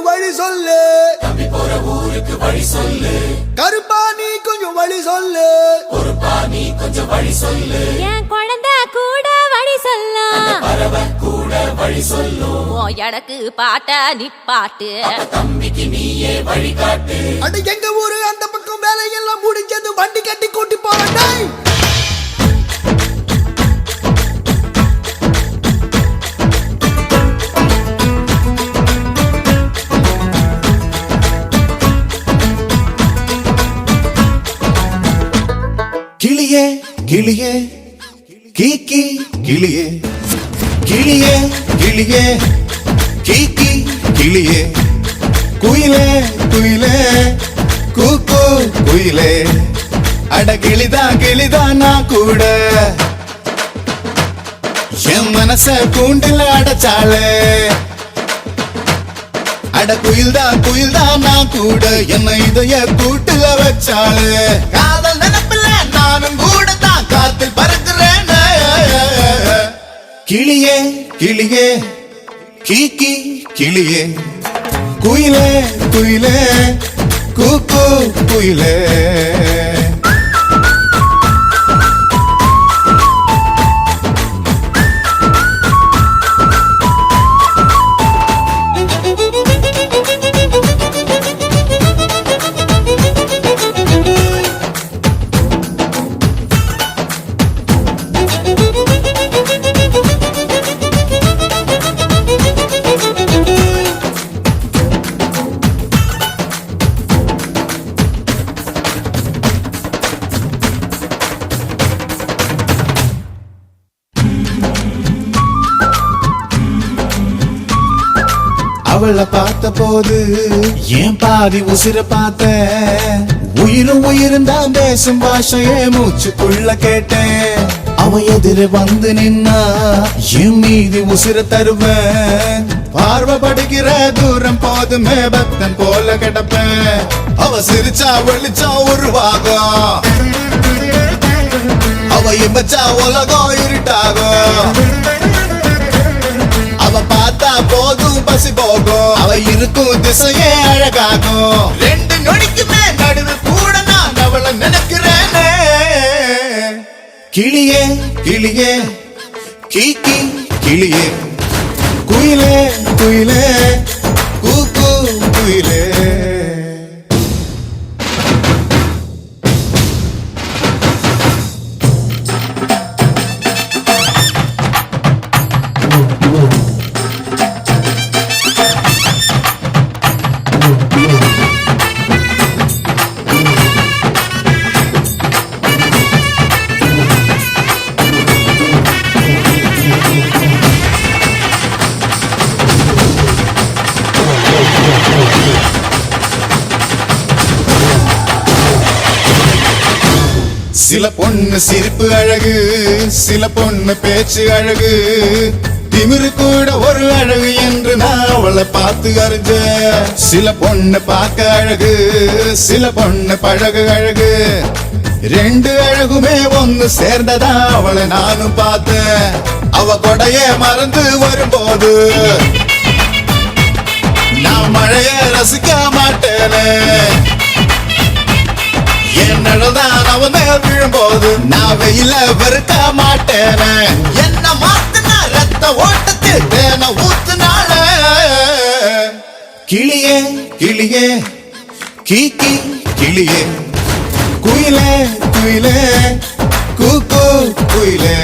வழி சொல்லு, தம்பி போற ஊருக்கு வழி சொல்லு. கருப்பா நீ கொஞ்சம் வழி சொல்லு, பொறுப்பா நீ கொஞ்சம் வழி சொல்லு. என் குழந்தை கூட வழி சொல்லும், பறவை கூட வழி சொல்லும். எனக்கு பாட்ட நிப்பாட்டு, தம்பிக்கு நீயே வழிகாட்டு. அட எங்க ஊரு அந்த பக்கம் வேலையெல்லாம் முடிஞ்சது, வண்டி கட்டி கூட்டி போறேன். கிளியே கிளியே கீக்கி கிளியே, கிளியே கிளியே கீக்கி கிளியே, குயிலே குயிலே கூக்கு குயிலே, அட கிளிதா கிளிதா நான் கூட என் மனச கூண்டில் அடைச்சாளே. அட குயில்தா நான் கூட என்ன இதய கூட்டுல வச்சாளு. காதல் நினைப்பில்ல நானும் கூட தான் காத்தில் பறக்கிறேன். கிளியே கிளியே கீக்கி கிளியே, குயிலே குயிலே கூக்கு குயிலே. அவளை பார்த்த போது ஏன் பாதி உசிர பார்த்த, உயிரும் தான் பேசும் பாஷையே மூச்சுக்குள்ள கேட்டேன். அவ எதிர வந்து நின்னா என் மீதி உசிர தருவேன். பார்வைப்படுகிற தூரம் போதுமே பக்தன் போல கிடப்பேன். அவ சிரிச்சா வெளிச்சா உருவாகும், அவ இமச்சா உலகம் இருட்டாகும். அவ பார்த்தா போதும் பசி போகும், அவ இருக்கும் திசையே அழகாகும். ரெண்டு நொடிக்குமே நடுவில் கூட நான் அவளை நினைக்கிறேனே. கிளியே கிளியே கீக்கி கிளியே, குயிலே குயிலே கூக்கு குயிலே. சில பொண்ணு சிரிப்பு அழகு, சில பொண்ணு பேச்சு அழகு, திமிரு கூட ஒரு அழகு என்று நான் அவளை பார்த்து அறிஞ்ச. சில பொண்ணு பார்க்க அழகு, சில பொண்ணு பழகு அழகு, ரெண்டு அழகுமே ஒன்னு சேர்ந்ததா அவளை நானும் பார்த்தேன். அவ கொடைய மறந்து வரும்போது நான் மழைய ரசிக்க மாட்டேனே. என்னதான் அவன் மேல் விழும்போது நான் வெயில வெறுக்க மாட்டேனே. என்ன மாத்தின ரத்த ஓட்டத்தில் தேன ஊத்துனால. கிளியே கிளியே கீக்கி கிளியே, குயிலே குயிலே கூக்கு குயிலே.